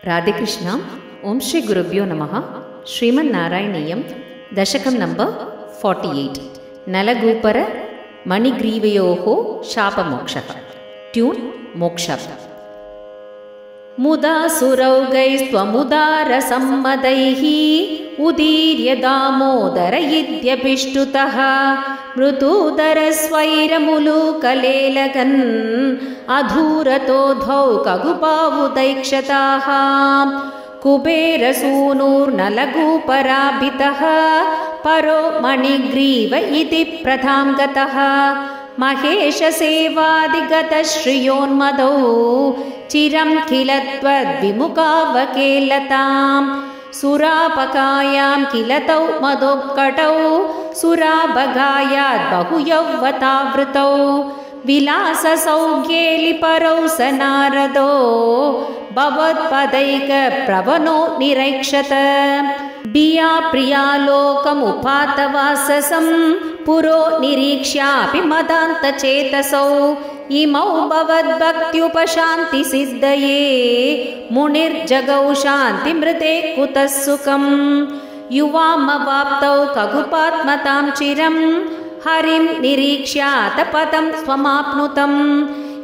రాధేకృష్ణ. ఓం శ్రీ గురుభ్యో నమః. శ్రీమన్నారాయణీయం దశకం నంబర్ 48 నలగూపర మణిగ్రీవయోః శాపమోక్షః. ట్యూన్ మోక్ష. ముదా సురౌగైస్త్వముదారసమ్మदैः ఉదీర్య దామోదర ఇత్యభిష్టుతః మృతూదరస్వైరములూకలేలగన్ అధూరతోధౌ కగుపావుదైక్షతాః కుబేరసూనూర్నలగూపరాభితః పరో మణిగ్రీవ ఇతి ప్రధాం గతః మహేశసేవాదిగతశ్రియోన్మదౌ చిరం కిల త్వద్విముఖావకేలతాం సురాపకాయాం కిల తౌ మదోత్కటౌ సురాభగాయాద్ బహుయౌవతావృతౌ విలాససౌఖ్యేలిపరౌ స నారదో భవత్పదైక ప్రవణో నిరైక్షత బియా ప్రియాలోకముపాతవాససం పురో నిరీక్ష్యాపి మదాంతచేతసౌ ఇమౌ భవద్భక్త్యుపశాంతి సిద్ధయే మునిర్జగౌ శాంతి మృతే కుతః సుఖం యువామవాప్తౌ కగుపాత్మతాం చిరం హరిం నిరీక్ష్యాత పదం స్వమాప్నుతం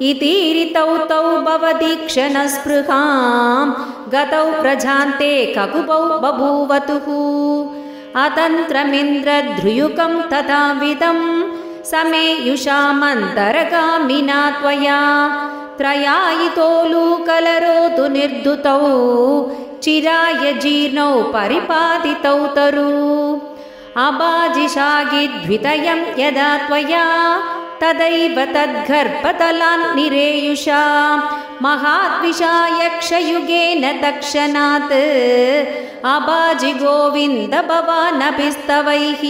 ఇతీరితౌ తౌ భవదీక్షణ స్పృహాం గతౌ ప్రజాంతే కగుపౌ బభూవతుః అతంత్రమింద్రధ్రుయుకం తథావిధం సమేయుషామంతరగామినా త్వయా త్రయాయితోలూకలరోతు నిర్దుతౌ చిరాయ జీర్ణౌ పరిపాదితౌ తరు అబాజిషాగిద్వితయం యదా త్వయా తదైవ తద్గర్భతలాన్ నిరేయుషా మహాద్విషాయక్షయుగేన తక్షణాత్ అబాజి గోవింద భవానభిస్తవైః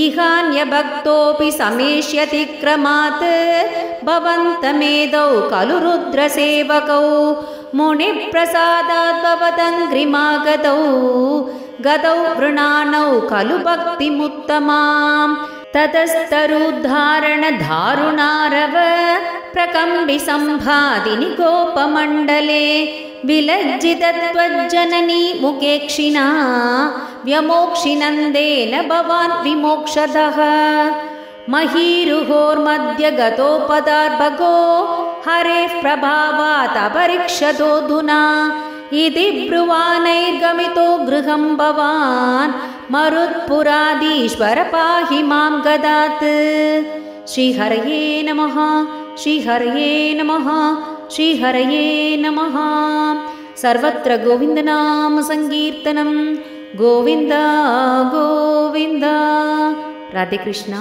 ఇహాన్యభక్తోపి సమేష్యతి క్రమాత్ భవంతమేదౌ ఖలు రుద్రసేవకౌ మునిప్రసాదాద్ భవదంఘ్రిమాగతౌ గతౌ వృణానౌ ఖలు భక్తిముత్తమాం తతస్తరుద్ధారణ ధారుణారవ ప్రకంబి సంభాదిని గోపమండలే విలజ్జితత్వజ్జననీ ముఖేక్షిణా వ్యమోక్షినందేన భవాన్ విమోక్షదః మహీరుహోర్మధ్య గతోపదార్భగో హరేః ప్రభావాత్ అపరిక్షతోధునా ఇతి బ్రువానైర్గమితో గృహం భవాన్ మరుత్పురాధీశ్వర పాహి మాం గదాత్. శ్రీహరయే నమః. శ్రీహరయే నమః. శ్రీహరయే నమః. సర్వత్ర గోవిందనామ సంకీర్తనం. గోవింద గోవింద. రాధేకృష్ణ.